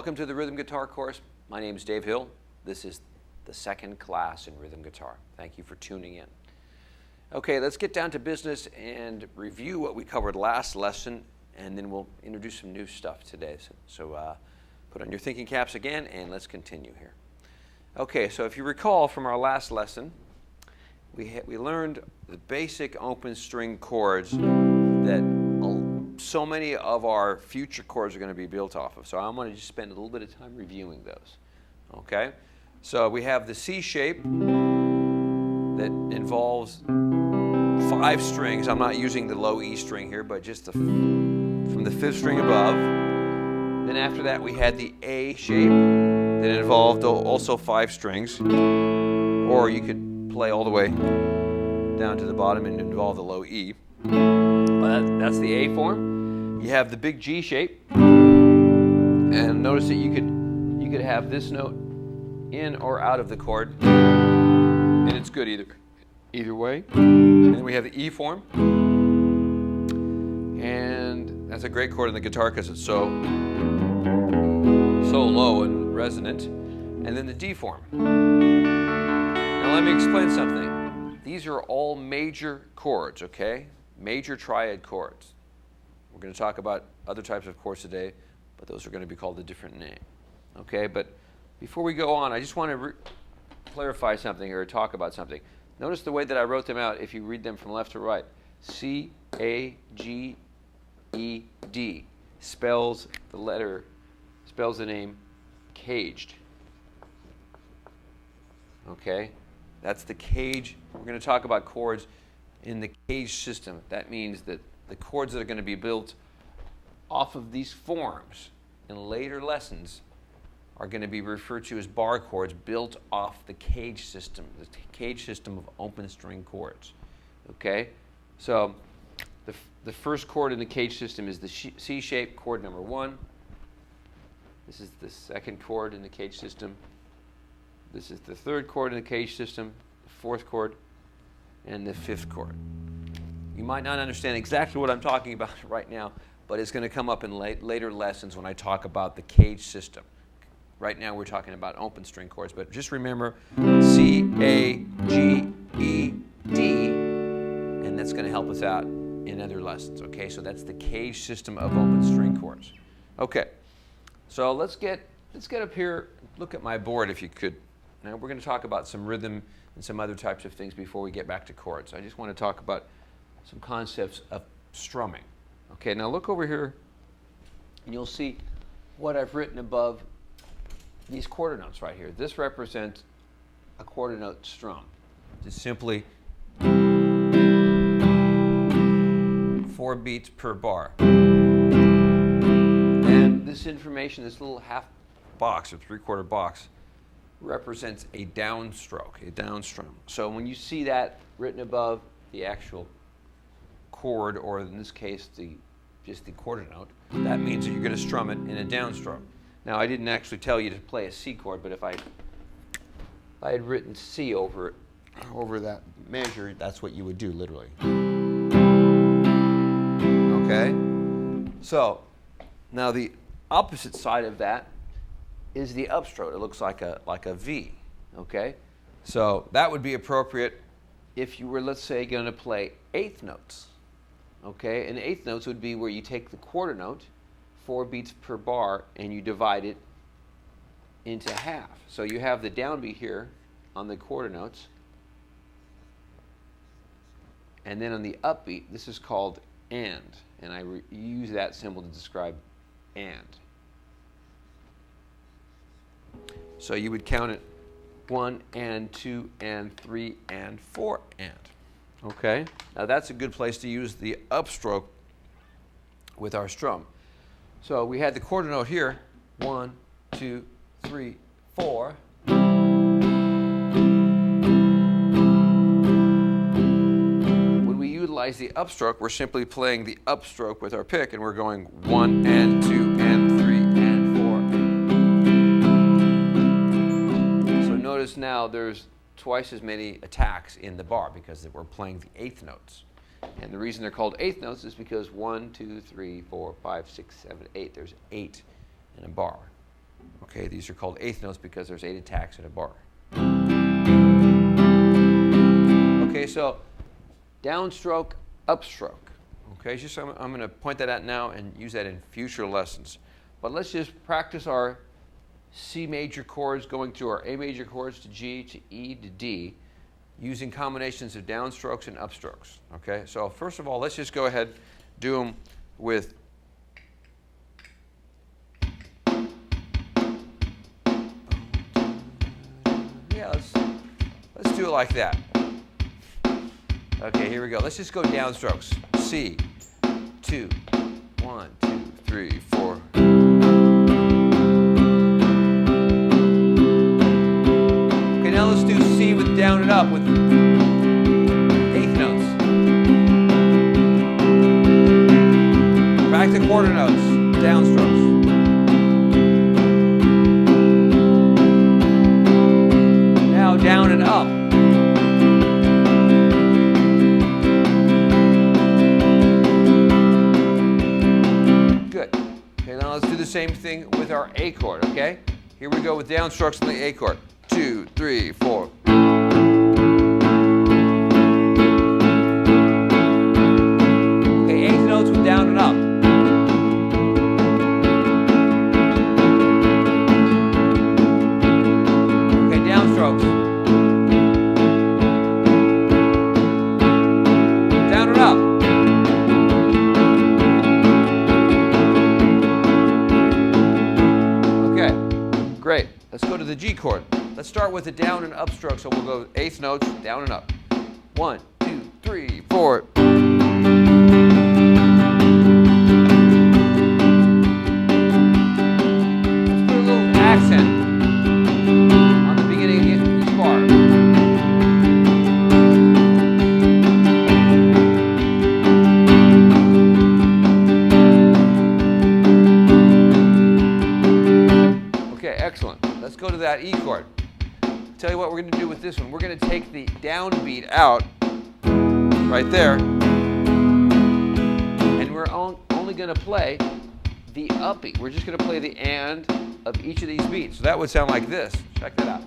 Welcome to the Rhythm Guitar course. My name is Dave Hill. This is the second class in rhythm guitar. Thank you for tuning in. Okay, let's get down to business and review what we covered last lesson, and then we'll introduce some new stuff today. So put on your thinking caps again, and let's continue here. Okay, so if you recall from our last lesson, we learned the basic open string chords that so many of our future chords are going to be built off of. So I'm going to just spend a little bit of time reviewing those. Okay? So we have the C shape that involves 5 strings. I'm not using the low E string here, but just from the 5th string above. Then after that we had the A shape that involved also 5 strings. Or you could play all the way down to the bottom and involve the low E. Well, that's the A form. You have the big G shape, and notice that you could have this note in or out of the chord, and it's good either way. And then we have the E form, and that's a great chord in the guitar because it's so low and resonant. And then the D form. Now let me explain something. These are all major chords, okay? Major triad chords. We're going to talk about other types of chords today, but those are going to be called a different name. Okay, but before we go on, I just want to clarify something here or talk about something. Notice the way that I wrote them out if you read them from left to right. C, A, G, E, D spells the name caged. Okay, that's the cage. We're going to talk about chords in the cage system. That means that the chords that are going to be built off of these forms in later lessons are going to be referred to as bar chords built off the cage system of open string chords. Okay? So the first chord in the cage system is the C shape, chord number 1. This is the second chord in the cage system. This is the third chord in the cage system, the 4th chord, and the 5th chord. You might not understand exactly what I'm talking about right now, but it's going to come up in later lessons when I talk about the cage system. Right now we're talking about open string chords, but just remember C, A, G, E, D, and that's going to help us out in other lessons. Okay, so that's the cage system of open string chords. Okay, so let's get up here. Look at my board if you could. Now we're going to talk about some rhythm and some other types of things before we get back to chords. I just want to talk about some concepts of strumming. Okay, now look over here and you'll see what I've written above these quarter notes right here. This represents a quarter note strum. It's simply 4 beats per bar. And this information, this little half box or 3/4 box, represents a downstroke, a downstrum. So when you see that written above the actual chord, or in this case just the quarter note, that means that you're going to strum it in a downstroke. Now I didn't actually tell you to play a C chord, but if I had written C over that measure, that's what you would do literally. Okay? So now the opposite side of that is the upstroke. It looks like a V. Okay? So that would be appropriate if you were, let's say, going to play 8th notes. Okay, and 8th notes would be where you take the quarter note, 4 beats per bar, and you divide it into half. So you have the downbeat here on the quarter notes, and then on the upbeat, this is called and I use that symbol to describe and. So you would count it 1 and 2 and 3 and 4 and. Okay, now that's a good place to use the upstroke with our strum. So we had the quarter note here, 1, 2, 3, 4. When we utilize the upstroke, we're simply playing the upstroke with our pick, and we're going 1 and 2 and 3 and 4. So notice now there's twice as many attacks in the bar because we're playing the 8th notes. And the reason they're called 8th notes is because 1, 2, 3, 4, 5, 6, 7, 8. There's 8 in a bar. Okay, these are called eighth notes because there's 8 attacks in a bar. Okay, so downstroke, upstroke. Okay, just I'm going to point that out now and use that in future lessons. But let's just practice our C major chords going through our A major chords to G to E to D using combinations of downstrokes and upstrokes. Okay, so first of all, let's just go ahead do them with let's do it like that. Okay, here we go. Let's just go downstrokes. C, 2, 1, 2, 3, 4. Okay, now let's do C with down and up with eighth notes. Back to quarter notes, downstrokes. Now down and up. Let's do the same thing with our A chord, okay? Here we go with downstrokes on the A chord. 2, 3, 4. Okay, eighth notes with down and up. Okay, downstrokes. Down and up. Great. Let's go to the G chord. Let's start with the down and up stroke. So we'll go eighth notes, down and up. 1, 2, 3, 4. Let's put a little accent on the beginning of each bar. Excellent. Let's go to that E chord. Tell you what we're going to do with this one. We're going to take the downbeat out right there, and we're only going to play the upbeat. We're just going to play the and of each of these beats. So that would sound like this. Check that out.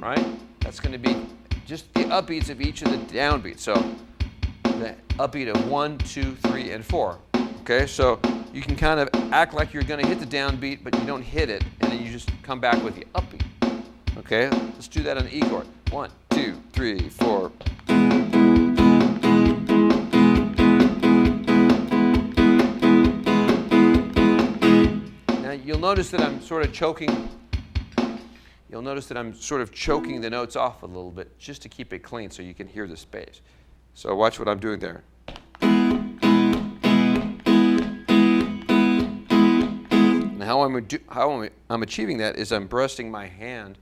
Right? That's going to be just the upbeats of each of the downbeats. So the upbeat of 1, 2, 3, and 4. Okay, so you can kind of act like you're going to hit the downbeat, but you don't hit it, and then you just come back with the upbeat. Okay, let's do that on the E chord. 1, 2, 3, 4. Now you'll notice that I'm sort of choking. You'll notice that I'm sort of choking the notes off a little bit, just to keep it clean, so you can hear the space. So watch what I'm doing there. How I'm achieving that is I'm resting my hand,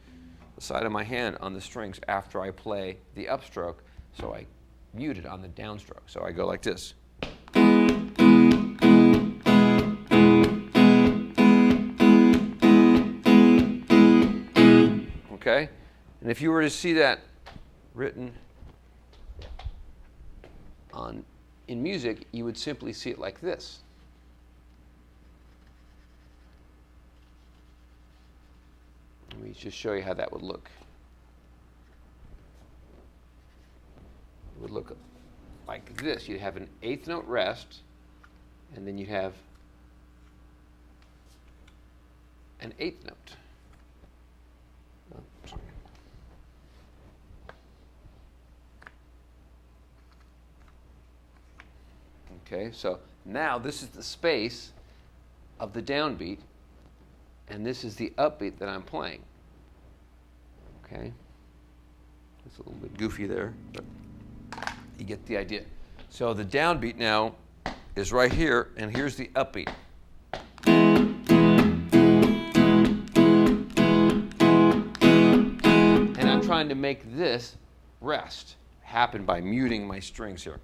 the side of my hand, on the strings after I play the upstroke, so I mute it on the downstroke. So I go like this. Okay? And if you were to see that written in music, you would simply see it like this. Let me just show you how that would look. It would look like this. You'd have an eighth note rest, and then you'd have an eighth note. Oh, sorry. Okay, so now this is the space of the downbeat, and this is the upbeat that I'm playing. Okay? It's a little bit goofy there, but you get the idea. So the downbeat now is right here, and here's the upbeat. And I'm trying to make this rest happen by muting my strings here.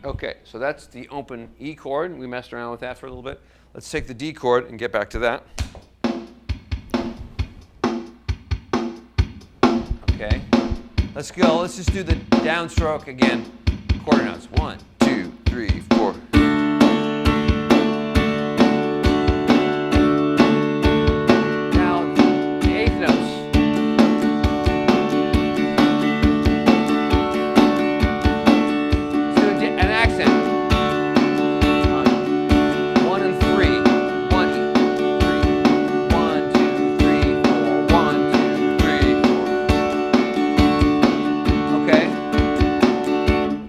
Okay, so that's the open E chord. We messed around with that for a little bit. Let's take the D chord and get back to that. Okay. Let's go. Let's just do the downstroke again. Quarter notes. 1, 2, 3, 4. Now, the eighth notes. Let's do an accent. 1 and 3. 1, 2, 3. 1, 2, 3, 4. 1, 2, 3, 4. Okay.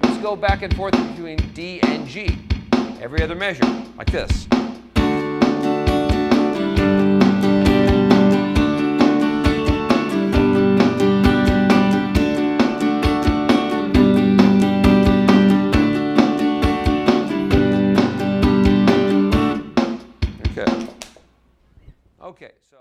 Let's go back and forth between D and G. Every other measure, like this. Okay. Okay, so.